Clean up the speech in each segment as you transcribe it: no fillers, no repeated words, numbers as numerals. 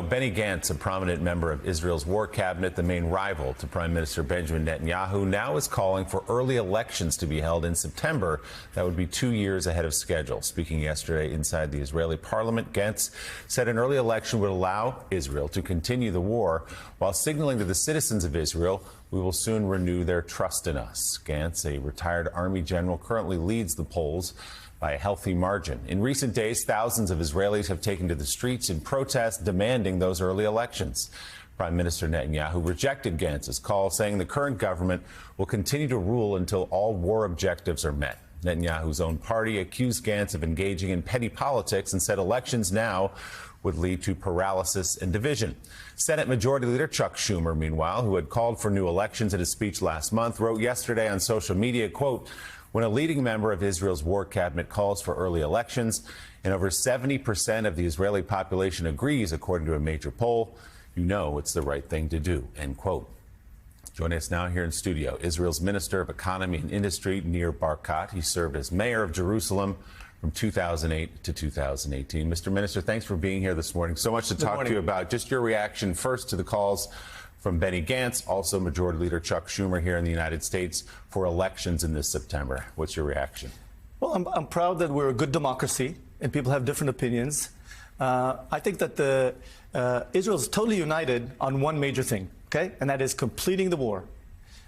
Benny Gantz, a prominent member of Israel's war cabinet, the main rival to Prime Minister Benjamin Netanyahu, now is calling for early elections to be held in September. That would be 2 years ahead of schedule. Speaking yesterday inside the Israeli parliament, Gantz said an early election would allow Israel to continue the war while signaling to the citizens of Israel, we will soon renew their trust in us. Gantz, a retired army general, currently leads the polls by a healthy margin. In recent days, thousands of Israelis have taken to the streets in protest demanding those early elections. Prime Minister Netanyahu rejected Gantz's call, saying the current government will continue to rule until all war objectives are met. Netanyahu's own party accused Gantz of engaging in petty politics and said elections now would lead to paralysis and division. Senate Majority Leader Chuck Schumer, meanwhile, who had called for new elections in his speech last month, wrote yesterday on social media, quote, when a leading member of Israel's war cabinet calls for early elections and over 70% of the Israeli population agrees, according to a major poll, you know it's the right thing to do, end quote. Joining us now here in studio, Israel's Minister of Economy and Industry, Nir Barkat. He served as mayor of Jerusalem from 2008 to 2018. Mr. Minister, thanks for being here this morning. So much to talk to you about. Just your reaction first to the calls from Benny Gantz, also Majority Leader Chuck Schumer here in the United States for elections in this September. What's your reaction? Well, I'm proud that we're a good democracy and people have different opinions. I think that Israel is totally united on one major thing, okay? And that is completing the war.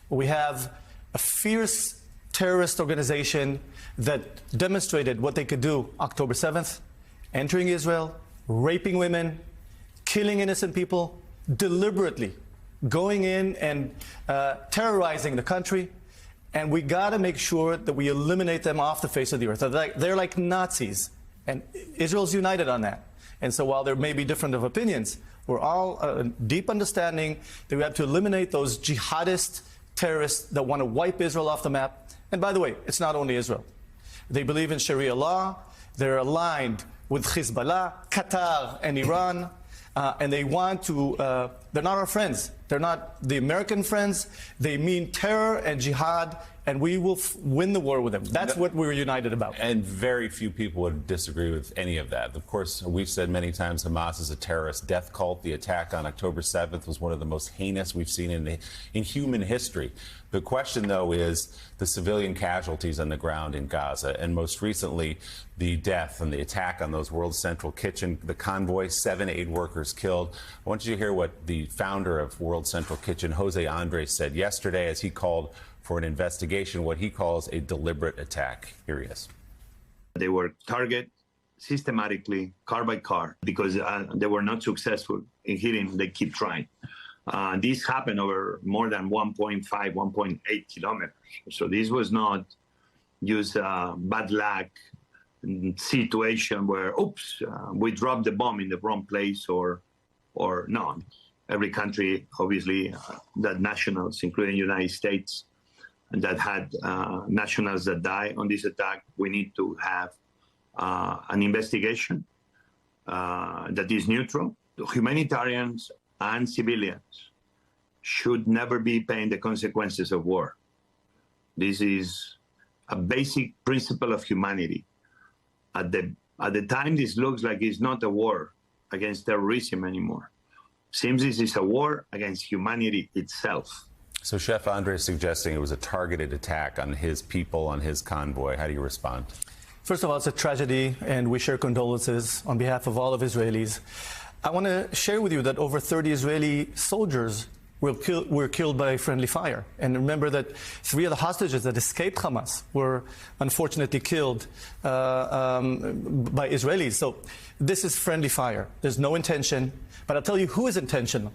We have a fierce terrorist organization that demonstrated what they could do October 7th, entering Israel, raping women, killing innocent people, deliberately going in and terrorizing the country, and we got to make sure that we eliminate them off the face of the earth. They're like Nazis, and Israel's united on that. And so while there may be different of opinions, we're all deep understanding that we have to eliminate those jihadist terrorists that want to wipe Israel off the map. And by the way, it's not only Israel. They believe in Sharia law. They're aligned with Hezbollah, Qatar, and Iran. And they want to, they're not our friends. They're not the American friends. They mean terror and jihad, and we will win the war with them. That's what we're united about. And very few people would disagree with any of that. Of course, we've said many times Hamas is a terrorist death cult. The attack on October 7th was one of the most heinous we've seen in human history. The question, though, is the civilian casualties on the ground in Gaza, and most recently, the death and the attack on those World Central Kitchen, the convoy, 7 aid workers killed. I want you to hear what the founder of World Central Kitchen, Jose Andres, said yesterday as he called for an investigation, what he calls a deliberate attack. Here he is. They were targeted systematically, car by car, because they were not successful in hitting. They keep trying. This happened over more than 1.5, 1.8 kilometers. So this was not just a bad luck situation where, oops, we dropped the bomb in the wrong place or no. Every country, obviously, that nationals, including the United States, that had nationals that die on this attack, we need to have an investigation that is neutral. Humanitarians and civilians should never be paying the consequences of war. This is a basic principle of humanity. At the time, this looks like it's not a war against terrorism anymore. Seems this is a war against humanity itself. So Chef Andres is suggesting it was a targeted attack on his people, on his convoy. How do you respond? First of all, it's a tragedy, and we share condolences on behalf of all of Israelis. I want to share with you that over 30 Israeli soldiers were killed by friendly fire. And remember that 3 of the hostages that escaped Hamas were unfortunately killed by Israelis. So this is friendly fire. There's no intention. But I'll tell you who is intentional,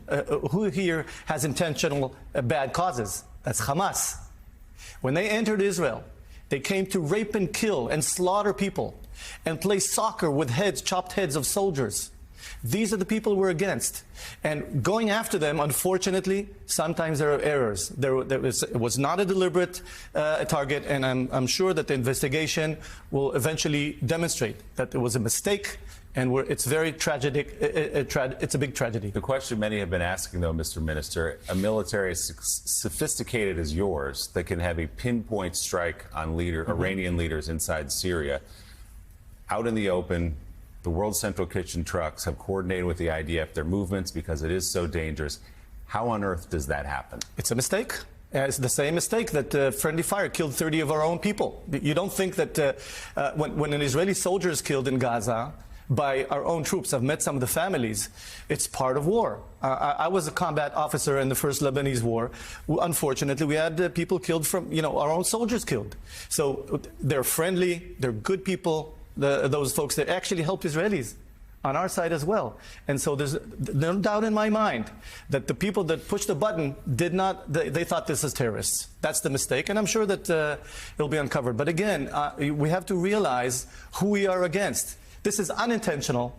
who here has intentional bad causes. That's Hamas. When they entered Israel, they came to rape and kill and slaughter people and play soccer with chopped heads of soldiers. These are the people we're against. And going after them, unfortunately, sometimes there are errors. It was not a deliberate target, and I'm sure that the investigation will eventually demonstrate that there was a mistake, and it's very tragic. It's a big tragedy. The question many have been asking, though, Mr. Minister, a military as sophisticated as yours that can have a pinpoint strike on Iranian leaders inside Syria, out in the open, The World Central Kitchen trucks have coordinated with the IDF their movements because it is so dangerous. How on earth does that happen? It's a mistake. It's the same mistake that friendly fire killed 30 of our own people. You don't think that when an Israeli soldier is killed in Gaza by our own troops, I've met some of the families, it's part of war. I was a combat officer in the first Lebanese war. Unfortunately, we had people killed from, our own soldiers killed. So they're friendly, they're good people, those folks that actually help Israelis on our side as well. And so there's no doubt in my mind that the people that pushed the button they thought this was terrorists. That's the mistake, and I'm sure that it'll be uncovered. But again, we have to realize who we are against. This is unintentional,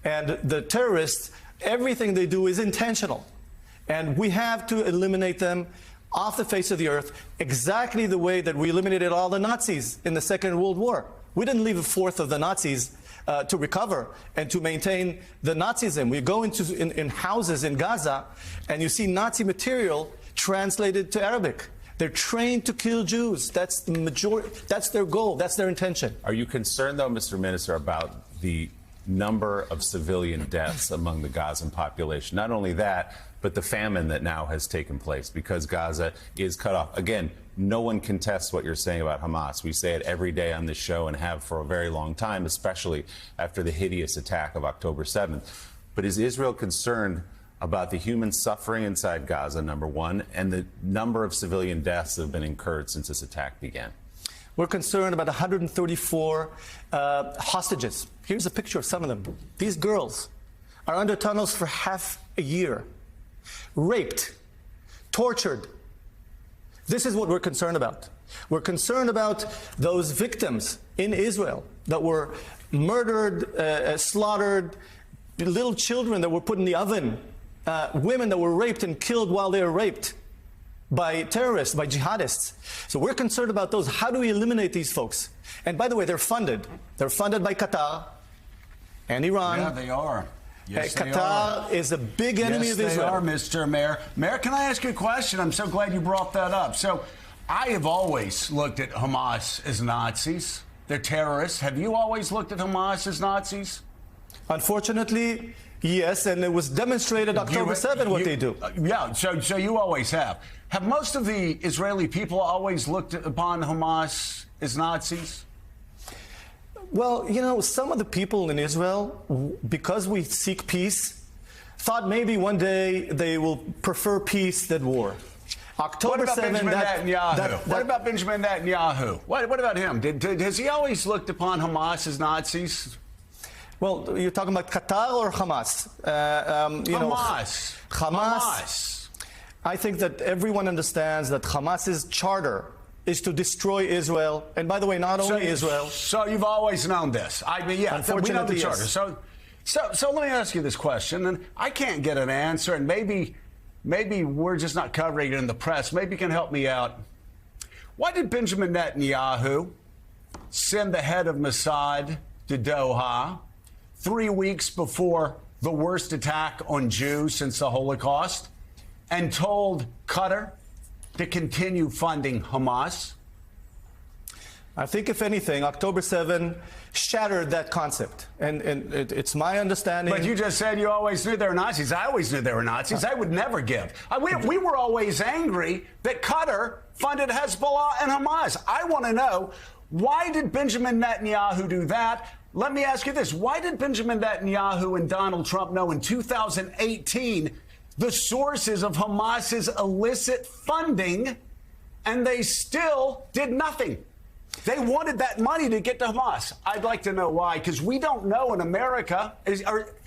and the terrorists, everything they do is intentional. And we have to eliminate them off the face of the earth exactly the way that we eliminated all the Nazis in the Second World War. We didn't leave a fourth of the Nazis to recover and to maintain the Nazism. We go in houses in Gaza and you see Nazi material translated to Arabic. They're trained to kill Jews. That's the majority. That's their goal. That's their intention. Are you concerned, though, Mr. Minister, about the number of civilian deaths among the Gazan population? Not only that, but the famine that now has taken place because Gaza is cut off. Again, no one contests what you're saying about Hamas. We say it every day on this show and have for a very long time, especially after the hideous attack of October 7th. But is Israel concerned about the human suffering inside Gaza, number one, and the number of civilian deaths that have been incurred since this attack began? We're concerned about 134 hostages. Here's a picture of some of them. These girls are under tunnels for half a year, raped, tortured. This is what we're concerned about. We're concerned about those victims in Israel that were murdered, slaughtered, little children that were put in the oven, women that were raped and killed while they were raped by terrorists, by jihadists. So we're concerned about those. How do we eliminate these folks? And by the way, they're funded. They're funded by Qatar and Iran. Yeah, they are. Yes, Qatar is a big enemy of Israel. Yes, they are, Mr. Mayor. Mayor, can I ask you a question? I'm so glad you brought that up. So I have always looked at Hamas as Nazis. They're terrorists. Have you always looked at Hamas as Nazis? Unfortunately, yes, and it was demonstrated October 7 what they do. Yeah, so you always have. Have most of the Israeli people always looked upon Hamas as Nazis? Well, some of the people in Israel, because we seek peace, thought maybe one day they will prefer peace than war. October 7. Benjamin Netanyahu? What about Benjamin Netanyahu? What about him? Has he always looked upon Hamas as Nazis? Well, you're talking about Qatar or Hamas? Hamas. I think that everyone understands that Hamas's charter is to destroy Israel. And by the way, not only Israel. So you've always known this. I mean, yeah, we know the charter. Yes. So let me ask you this question, and I can't get an answer, and maybe we're just not covering it in the press. Maybe you can help me out. Why did Benjamin Netanyahu send the head of Mossad to Doha 3 weeks before the worst attack on Jews since the Holocaust and told Qatar to continue funding Hamas? I think, if anything, October 7 shattered that concept. And it's my understanding. But you just said you always knew they were Nazis. I always knew they were Nazis. I would never give. We were always angry that Qatar funded Hezbollah and Hamas. I want to know, why did Benjamin Netanyahu do that? Let me ask you this. Why did Benjamin Netanyahu and Donald Trump know in 2018 the sources of Hamas's illicit funding, and they still did nothing? They wanted that money to get to Hamas. I'd like to know why, because we don't know in America.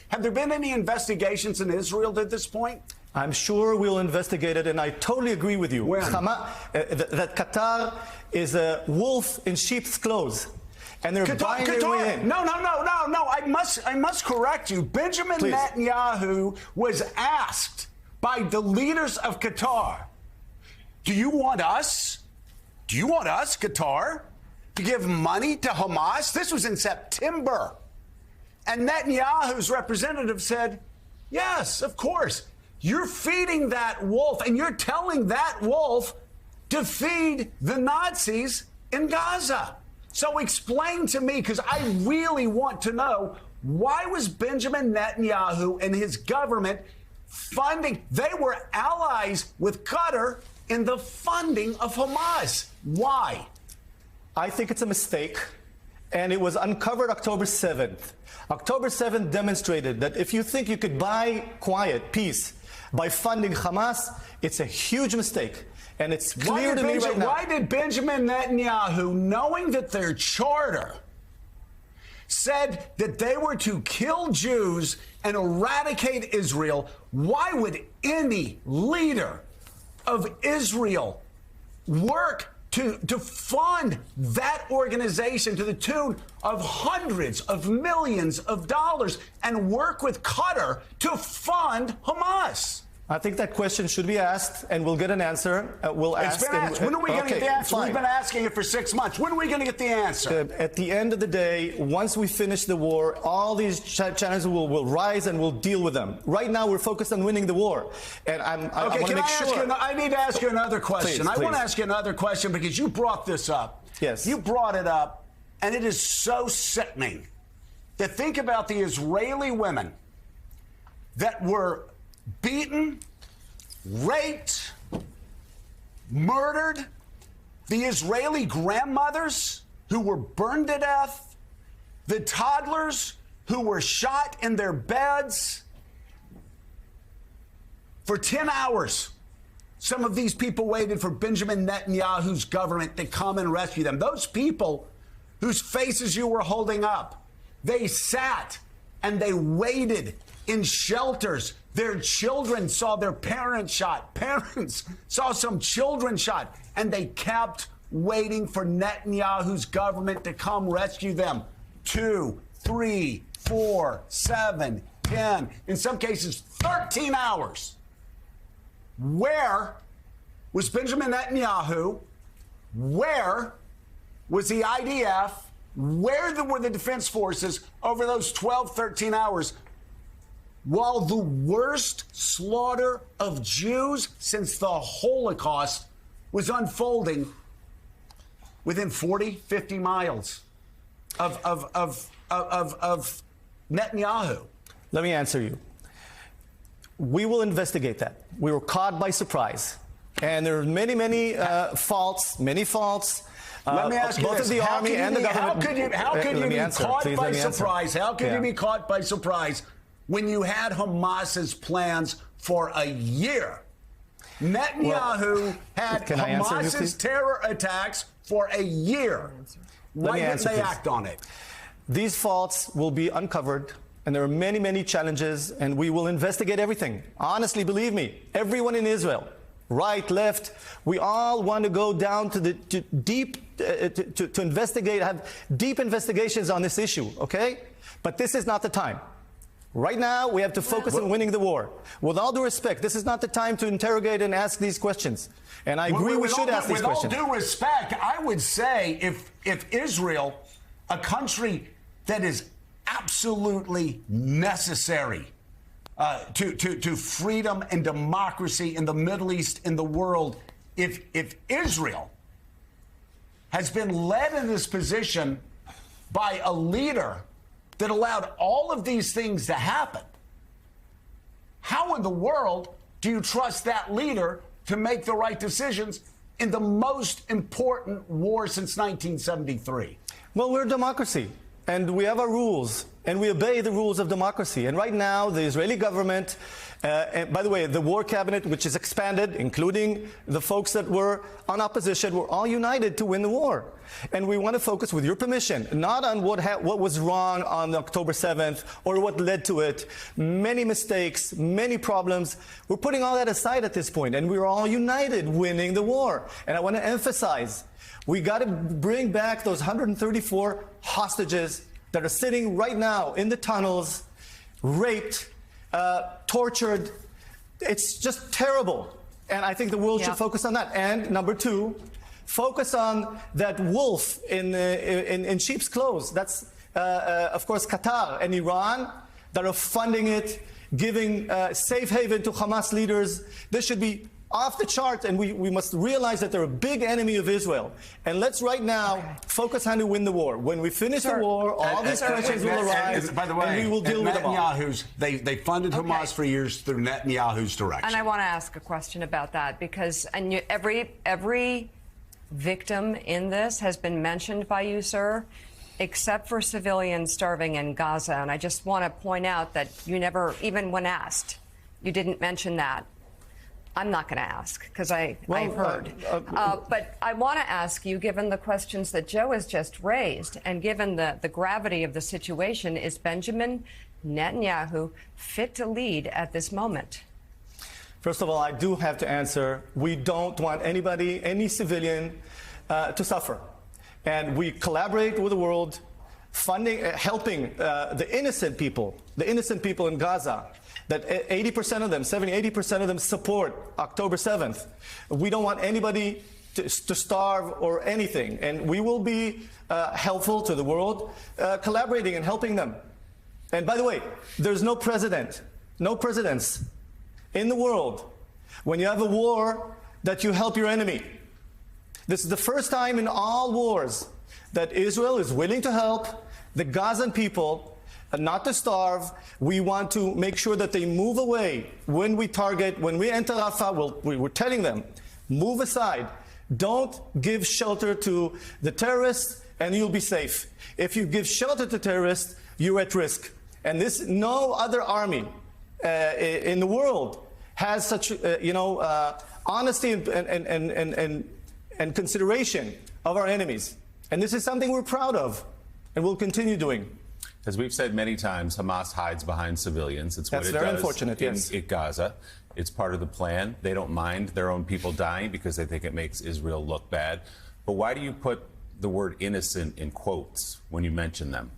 Have there been any investigations in Israel at this point? I'm sure we'll investigate it, and I totally agree with you. That Qatar is a wolf in sheep's clothes, and they're buying their way in. No. I must correct you. Benjamin Netanyahu was asked by the leaders of Qatar, do you want us, Qatar, to give money to Hamas? This was in September. And Netanyahu's representative said, yes, of course. You're feeding that wolf, and you're telling that wolf to feed the Nazis in Gaza. So explain to me, because I really want to know, Why was Benjamin Netanyahu and his government funding? They were allies with Qatar in the funding of Hamas. Why? I think it's a mistake, and it was uncovered October 7th. October 7th demonstrated that if you think you could buy quiet, peace, by funding Hamas, it's a huge mistake. And it's clear to me right now. Why did Benjamin Netanyahu, knowing that their charter said that they were to kill Jews and eradicate Israel, why would any leader of Israel work to fund that organization to the tune of hundreds of millions of dollars and work with Qatar to fund Hamas? I think that question should be asked, and we'll get an answer. We'll ask. It's been asked. When are we going to get the answer? Fine. We've been asking it for 6 months. When are we going to get the answer? At the end of the day, once we finish the war, all these challenges will rise and we'll deal with them. Right now, we're focused on winning the war. And I want to make sure. I need to ask you another question. Please. I want to ask you another question because you brought this up. Yes. You brought it up, and it is so sickening to think about the Israeli women that were beaten, raped, murdered, the Israeli grandmothers who were burned to death, the toddlers who were shot in their beds. For 10 hours, some of these people waited for Benjamin Netanyahu's government to come and rescue them. Those people whose faces you were holding up, they sat and they waited in shelters. Their children saw their parents shot. Parents saw some children shot. And they kept waiting for Netanyahu's government to come rescue them. 2, 3, 4, 7, 10, in some cases 13 hours. Where was Benjamin Netanyahu? Where was the IDF? Where were the defense forces over those 12, 13 hours? While the worst slaughter of Jews since the Holocaust was unfolding within 40, 50 miles of Netanyahu. Let me answer you. We will investigate that. We were caught by surprise. And there are many faults. Let me ask you both this. of the army and the government. How could you be caught by surprise? How could Yeah. you be caught by surprise when you had Hamas's plans for a year? Netanyahu had Can I answer you, Hamas's please? terror attacks for a year. Why didn't answer, they please. act on it? These faults will be uncovered, and there are many challenges, and we will investigate everything. Honestly, believe me, everyone in Israel, right, left, we all want to go down to the to investigate, have deep investigations on this issue, okay? But this is not the time. Right now, we have to focus on winning the war. With all due respect, this is not the time to interrogate and ask these questions. And I agree we should ask these questions. With all due respect, I would say if Israel, a country that is absolutely necessary to freedom and democracy in the Middle East, in the world, if Israel has been led in this position by a leader that allowed all of these things to happen, how in the world do you trust that leader to make the right decisions in the most important war since 1973? Well, we're a democracy, and we have our rules, and we obey the rules of democracy. And right now, the Israeli government, and by the way, the war cabinet, which is expanded, including the folks that were on opposition, were all united to win the war. And we want to focus, with your permission, not on what was wrong on October 7th or what led to it. Many mistakes, many problems. We're putting all that aside at this point, and we're all united winning the war. And I want to emphasize, we got to bring back those 134 hostages that are sitting right now in the tunnels, raped, tortured. It's just terrible. And I think the world should focus on that. And number two, focus on that wolf in sheep's clothes. That's, of course, Qatar and Iran that are funding it, giving safe haven to Hamas leaders. This should be off the chart, and we must realize that they're a big enemy of Israel. And let's right now focus on to win the war. When we finish the war, all these questions will arise, by the way, and we will deal with them all. Netanyahu's, they funded Hamas for years through Netanyahu's direction. And I want to ask a question about that because every victim in this has been mentioned by you, sir, except for civilians starving in Gaza. And I just want to point out that you never, even when asked, you didn't mention that. I'm not going to ask because I've heard. But I want to ask you, given the questions that Joe has just raised and given the gravity of the situation, is Benjamin Netanyahu fit to lead at this moment? First of all, I do have to answer, we don't want anybody, any civilian, to suffer. And we collaborate with the world, funding, helping the innocent people in Gaza, that 80% of them, 80% of them support October 7th. We don't want anybody to starve or anything. And we will be helpful to the world, collaborating and helping them. And by the way, there's no presidents in the world when you have a war that you help your enemy. This is the first time in all wars that Israel is willing to help the Gazan people not to starve. We want to make sure that they move away. When we enter Rafah, we're telling them, move aside. Don't give shelter to the terrorists and you'll be safe. If you give shelter to terrorists, you're at risk. And no other army in the world has such, honesty and consideration of our enemies. And this is something we're proud of and will continue doing. As we've said many times, Hamas hides behind civilians. It's what it very does unfortunate, yes. in Gaza. It's part of the plan. They don't mind their own people dying because they think it makes Israel look bad. But why do you put the word innocent in quotes when you mention them?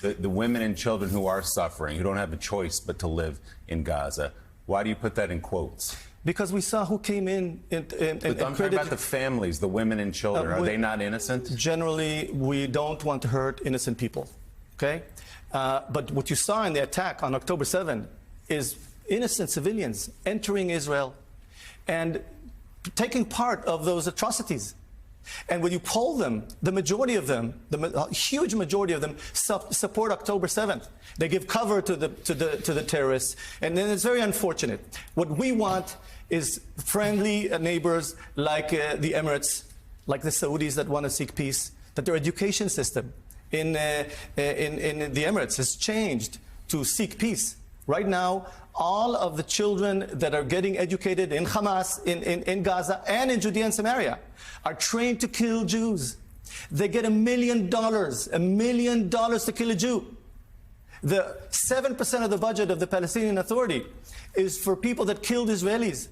The women and children who are suffering, who don't have a choice but to live in Gaza. Why do you put that in quotes? Because we saw who came in and I'm talking about the families, the women and children. Are they not innocent? Generally, we don't want to hurt innocent people, okay? But what you saw in the attack on October 7 is innocent civilians entering Israel and taking part of those atrocities. And when you poll them, the majority of them, the huge majority of them, support October 7th. They give cover to the terrorists, and then it's very unfortunate. What we want is friendly neighbors like the Emirates, like the Saudis that want to seek peace, that their education system in the Emirates has changed to seek peace. Right now, all of the children that are getting educated in Hamas, in Gaza, and in Judea and Samaria are trained to kill Jews. They get $1 million to kill a Jew. The 7% of the budget of the Palestinian Authority is for people that killed Israelis.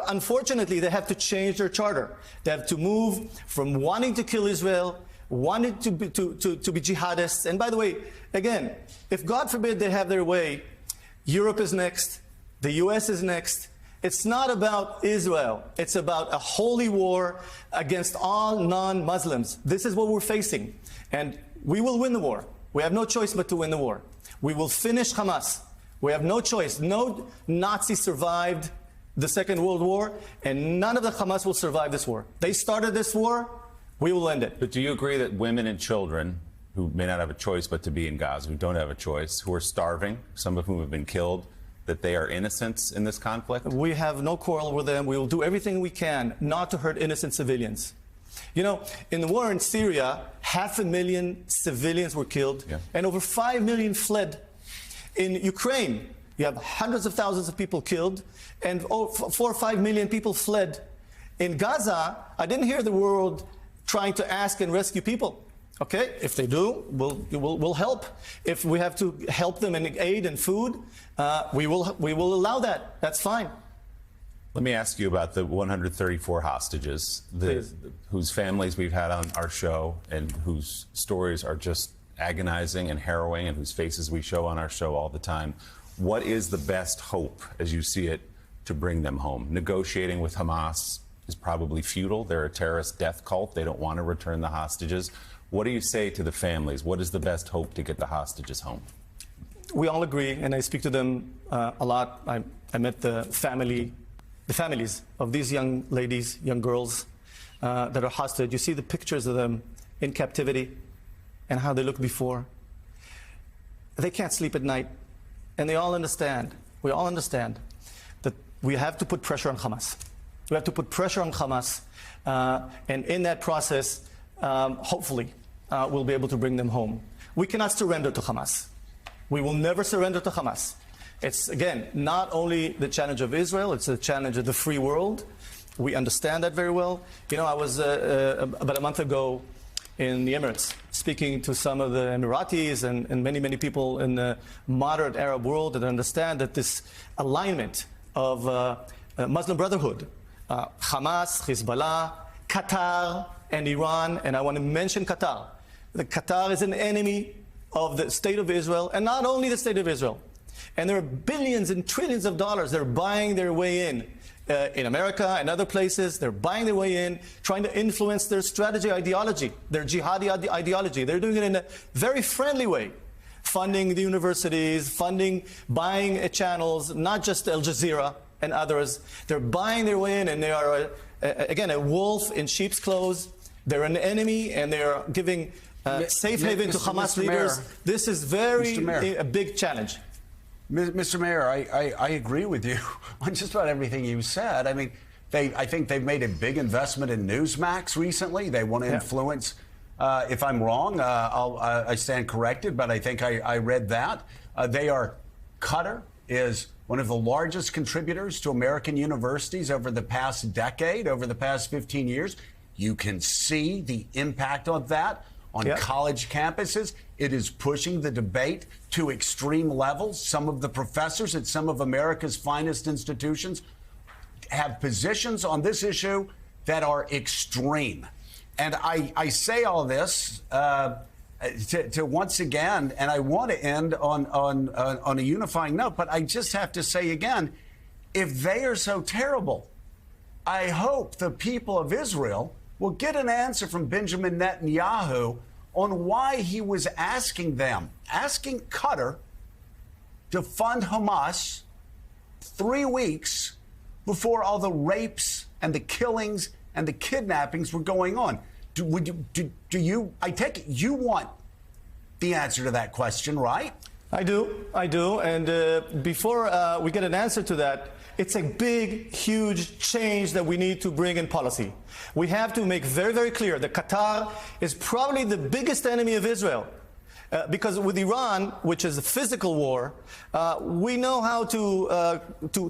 Unfortunately, they have to change their charter. They have to move from wanting to kill Israel, wanting to be jihadists. And by the way, again, if God forbid they have their way, Europe is next, the US is next. It's not about Israel. It's about a holy war against all non-Muslims. This is what we're facing. And we will win the war. We have no choice but to win the war. We will finish Hamas. We have no choice. No Nazi survived the Second World War, and none of the Hamas will survive this war. They started this war. We will end it. But do you agree that women and children who may not have a choice but to be in Gaza, who don't have a choice, who are starving, some of whom have been killed, that they are innocents in this conflict? We have no quarrel with them. We will do everything we can not to hurt innocent civilians. You know, in the war in Syria, 500,000 civilians were killed, and over 5 million fled. In Ukraine, you have hundreds of thousands of people killed, and 4 or 5 million people fled. In Gaza, I didn't hear the world trying to ask and rescue people. Okay, if they do, we'll help. If we have to help them in aid and food, we will allow that. That's fine. Let me ask you about the 134 hostages, whose families we've had on our show and whose stories are just agonizing and harrowing and whose faces we show on our show all the time. What is the best hope, as you see it, to bring them home? Negotiating with Hamas is probably futile. They're a terrorist death cult. They don't want to return the hostages. What do you say to the families? What is the best hope to get the hostages home? We all agree, and I speak to them a lot. I met the family the families of these young ladies, young girls that are hostage. You see the pictures of them in captivity and how they look before. They can't sleep at night. And they all understand, we all understand, that we have to put pressure on Hamas. We have to put pressure on Hamas. And in that process, hopefully, we'll be able to bring them home. We cannot surrender to Hamas. We will never surrender to Hamas. It's, again, not only the challenge of Israel, it's a challenge of the free world. We understand that very well. You know, I was about a month ago in the Emirates speaking to some of the Emiratis and many, many people in the moderate Arab world that understand that this alignment of Muslim Brotherhood, Hamas, Hezbollah, Qatar, and Iran, and I want to mention Qatar. Qatar is an enemy of the State of Israel, and not only the State of Israel. And there are billions and trillions of dollars they're buying their way in America and other places. They're buying their way in, trying to influence their strategy, ideology, their jihadi ideology. They're doing it in a very friendly way, funding the universities, buying channels, not just Al Jazeera and others. They're buying their way in, and they are, again, a wolf in sheep's clothes. They're an enemy, and they are giving safe haven to Hamas leaders. Mayor, this is a big challenge. Mr. Mayor, I agree with you on just about everything you said. I mean, I think they've made a big investment in Newsmax recently. They want to influence. If I'm wrong, I stand corrected, but I think I read that. Qatar is one of the largest contributors to American universities over the past decade, over the past 15 years. You can see the impact of that on college campuses. It is pushing the debate to extreme levels. Some of the professors at some of America's finest institutions have positions on this issue that are extreme. And I say all this to once again, and I want to end on a unifying note, but I just have to say again, if they are so terrible, I hope the people of Israel will get an answer from Benjamin Netanyahu on why he was asking Qatar to fund Hamas 3 weeks before all the rapes and the killings and the kidnappings were going on. I take it you want the answer to that question, right? I do. And before we get an answer to that, it's a big, huge change that we need to bring in policy. We have to make very, very clear that Qatar is probably the biggest enemy of Israel. Because with Iran, which is a physical war, we know how to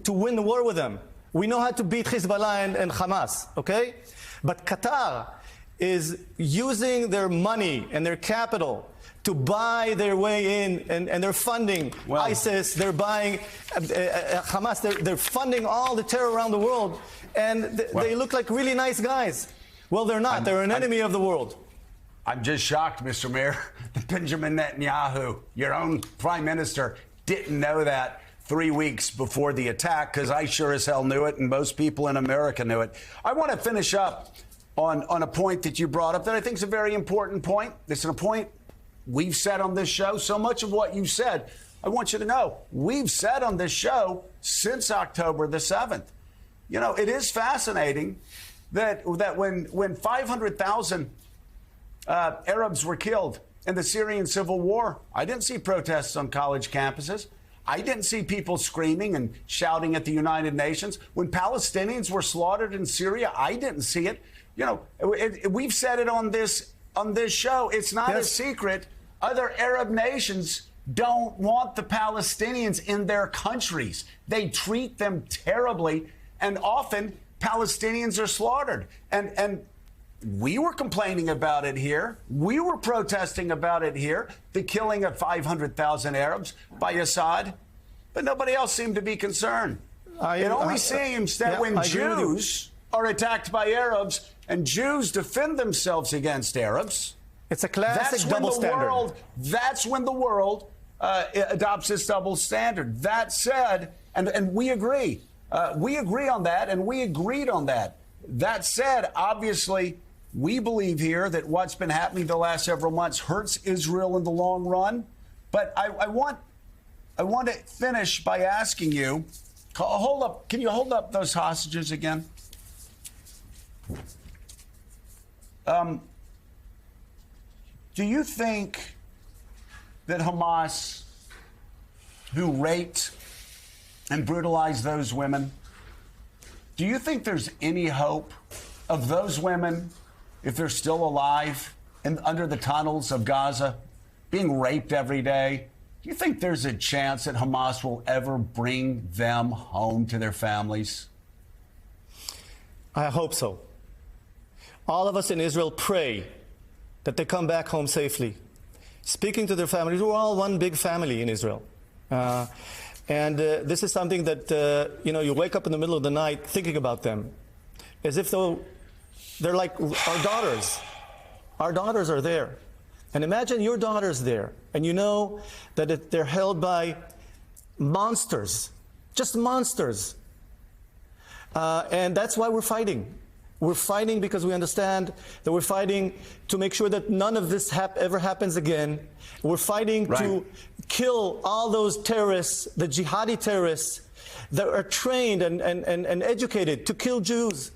win the war with them. We know how to beat Hezbollah and Hamas, okay? But Qatar is using their money and their capital to buy their way in, and they're funding ISIS, they're buying Hamas, they're funding all the terror around the world, and they look like really nice guys. Well, they're not. They're an enemy of the world. I'm just shocked, Mr. Mayor, that Benjamin Netanyahu, your own prime minister, didn't know that 3 weeks before the attack, because I sure as hell knew it, and most people in America knew it. I want to finish up on a point that you brought up that I think is a very important point. This is a point we've said on this show. So much of what you've said, I want you to know, we've said on this show since October the 7th. You know, it is fascinating that when 500,000 Arabs were killed in the Syrian civil war, I didn't see protests on college campuses. I didn't see people screaming and shouting at the United Nations. When Palestinians were slaughtered in Syria, I didn't see it. You know, we've said it on this show. It's not a secret. Other Arab nations don't want the Palestinians in their countries. They treat them terribly, and often Palestinians are slaughtered. And we were complaining about it here. We were protesting about it here, the killing of 500,000 Arabs by Assad. But nobody else seemed to be concerned. It only seems that when Jews are attacked by Arabs and Jews defend themselves against Arabs, it's a classic double standard. That's when the world adopts this double standard. That said, and we agree. We agree on that, and we agreed on that. That said, obviously, we believe here that what's been happening the last several months hurts Israel in the long run. But I want to finish by asking you, Hold up. Can you hold up those hostages again? Do you think that Hamas, who raped and brutalized those women, do you think there's any hope of those women, if they're still alive and under the tunnels of Gaza, being raped every day? Do you think there's a chance that Hamas will ever bring them home to their families? I hope so. All of us in Israel pray that they come back home safely. Speaking to their families, we're all one big family in Israel. This is something that, you wake up in the middle of the night thinking about them, as if though they're like our daughters. Our daughters are there. And imagine your daughter's there, and you know that they're held by monsters, just monsters. And that's why we're fighting. We're fighting because we understand that we're fighting to make sure that none of this ever happens again. We're fighting to kill all those terrorists, the jihadi terrorists that are trained and educated to kill Jews.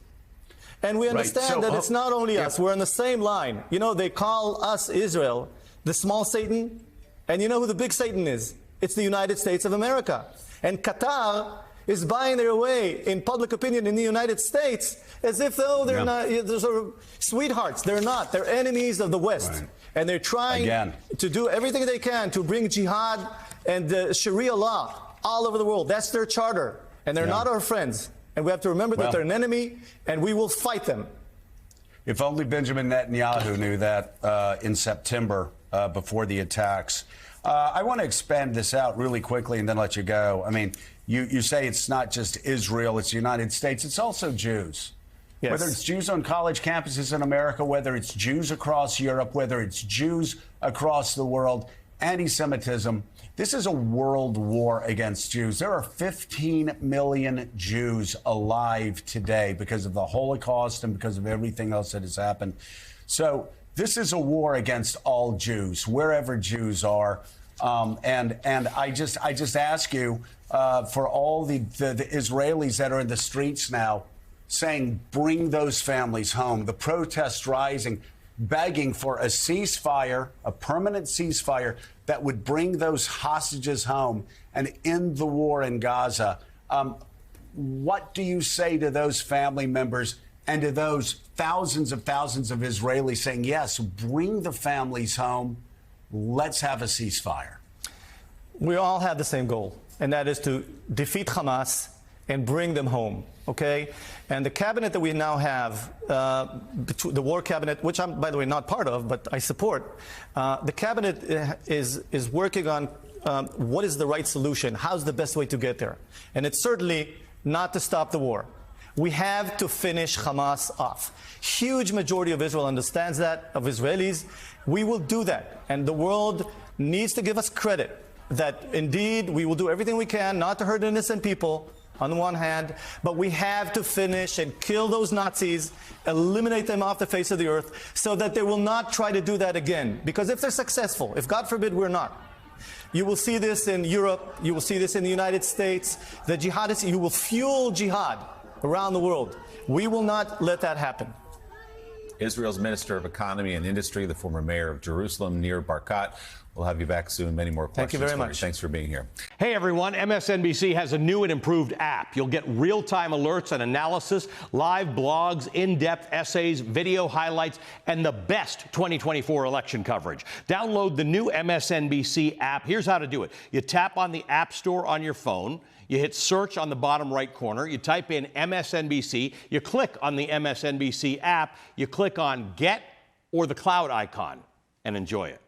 And we understand that it's not only us. We're on the same line. You know, they call us, Israel, the small Satan. And you know who the big Satan is? It's the United States of America. And Qatar is buying their way in public opinion in the United States as if though they're not they're sort of sweethearts. They're not. They're enemies of the West. Right. And they're trying to do everything they can to bring jihad and Sharia law all over the world. That's their charter. And they're not our friends. And we have to remember that they're an enemy, and we will fight them. If only Benjamin Netanyahu knew that in September before the attacks. I want to expand this out really quickly and then let you go. I mean, you say it's not just Israel, it's the United States. It's also Jews. Yes. Whether it's Jews on college campuses in America, whether it's Jews across Europe, whether it's Jews across the world, anti-Semitism. This is a world war against Jews. There are 15 million Jews alive today because of the Holocaust and because of everything else that has happened. So this is a war against all Jews, wherever Jews are. And I just ask you, for all the Israelis that are in the streets now saying, bring those families home, the protests rising, begging for a ceasefire, a permanent ceasefire that would bring those hostages home and end the war in Gaza. What do you say to those family members and to those thousands of Israelis saying, yes, bring the families home, let's have a ceasefire? We all have the same goal, and that is to defeat Hamas and bring them home, okay? And the cabinet that we now have, the war cabinet, which I'm, by the way, not part of, but I support, the cabinet is working on what is the right solution, how's the best way to get there. And it's certainly not to stop the war. We have to finish Hamas off. Huge majority of Israel understands that, of Israelis. We will do that. And the world needs to give us credit that indeed we will do everything we can not to hurt innocent people, on the one hand, but we have to finish and kill those Nazis, eliminate them off the face of the earth, so that they will not try to do that again. Because if they're successful, if God forbid we're not, you will see this in Europe, you will see this in the United States, the jihadists, you will fuel jihad around the world. We will not let that happen. Israel's Minister of Economy and Industry, the former mayor of Jerusalem, Nir Barkat. We'll have you back soon. Many more questions. Thank you very much. Thanks for being here. Hey, everyone. MSNBC has a new and improved app. You'll get real-time alerts and analysis, live blogs, in-depth essays, video highlights, and the best 2024 election coverage. Download the new MSNBC app. Here's how to do it. You tap on the App Store on your phone. You hit search on the bottom right corner. You type in MSNBC. You click on the MSNBC app. You click on Get or the cloud icon and enjoy it.